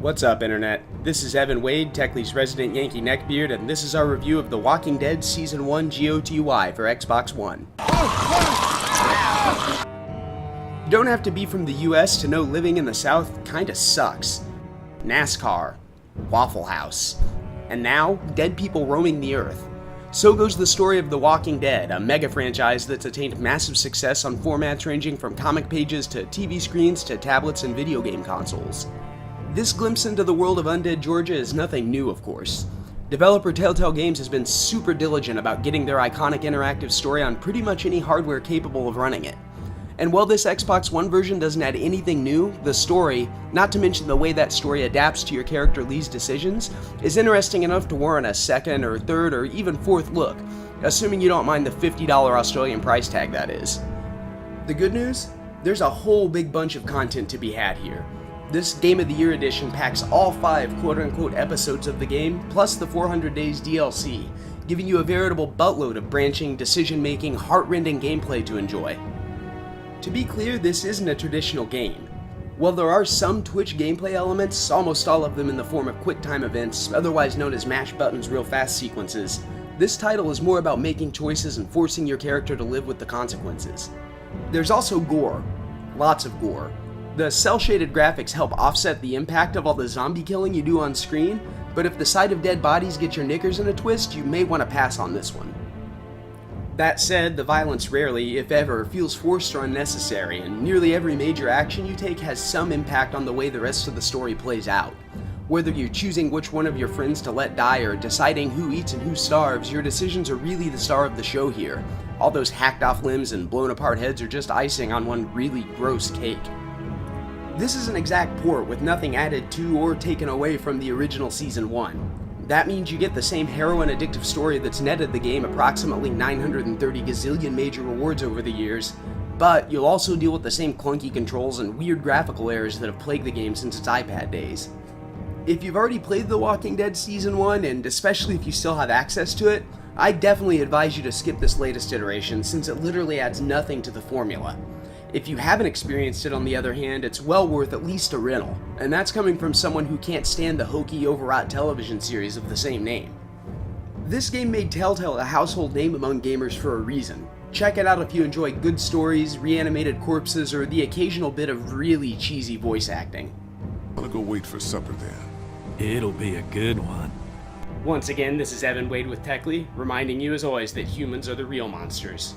What's up, Internet? This is Evan Wade, Techly's resident Yankee neckbeard, and this is our review of The Walking Dead Season 1 GOTY for Xbox One. You don't have to be from the US to know living in the South kinda sucks. NASCAR, Waffle House, and now, dead people roaming the earth. So goes the story of The Walking Dead, a mega franchise that's attained massive success on formats ranging from comic pages to TV screens to tablets and video game consoles. This glimpse into the world of Undead Georgia is nothing new, of course. Developer Telltale Games has been super diligent about getting their iconic interactive story on pretty much any hardware capable of running it. And while this Xbox One version doesn't add anything new, the story, not to mention the way that story adapts to your character Lee's decisions, is interesting enough to warrant a second or third or even fourth look, assuming you don't mind the $50 Australian price tag that is. The good news? There's a whole big bunch of content to be had here. This Game of the Year edition packs all 5 quote-unquote episodes of the game, plus the 400 days DLC, giving you a veritable buttload of branching, decision-making, heart-rending gameplay to enjoy. To be clear, this isn't a traditional game. While there are some Twitch gameplay elements, almost all of them in the form of quick-time events, otherwise known as mash buttons real fast sequences, this title is more about making choices and forcing your character to live with the consequences. There's also gore. Lots of gore. The cel-shaded graphics help offset the impact of all the zombie killing you do on screen, but if the sight of dead bodies gets your knickers in a twist, you may want to pass on this one. That said, the violence rarely, if ever, feels forced or unnecessary, and nearly every major action you take has some impact on the way the rest of the story plays out. Whether you're choosing which one of your friends to let die or deciding who eats and who starves, your decisions are really the star of the show here. All those hacked off limbs and blown apart heads are just icing on one really gross cake. This is an exact port with nothing added to or taken away from the original Season 1. That means you get the same heroin addictive story that's netted the game approximately 930 gazillion major rewards over the years, but you'll also deal with the same clunky controls and weird graphical errors that have plagued the game since its iPad days. If you've already played The Walking Dead Season 1, and especially if you still have access to it, I definitely advise you to skip this latest iteration since it literally adds nothing to the formula. If you haven't experienced it, on the other hand, it's well worth at least a rental, and that's coming from someone who can't stand the hokey, overwrought television series of the same name. This game made Telltale a household name among gamers for a reason. Check it out if you enjoy good stories, reanimated corpses, or the occasional bit of really cheesy voice acting. I'll go wait for supper then. It'll be a good one. Once again, this is Evan Wade with Techly, reminding you as always that humans are the real monsters.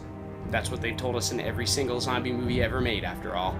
That's what they've told us in every single zombie movie ever made, after all.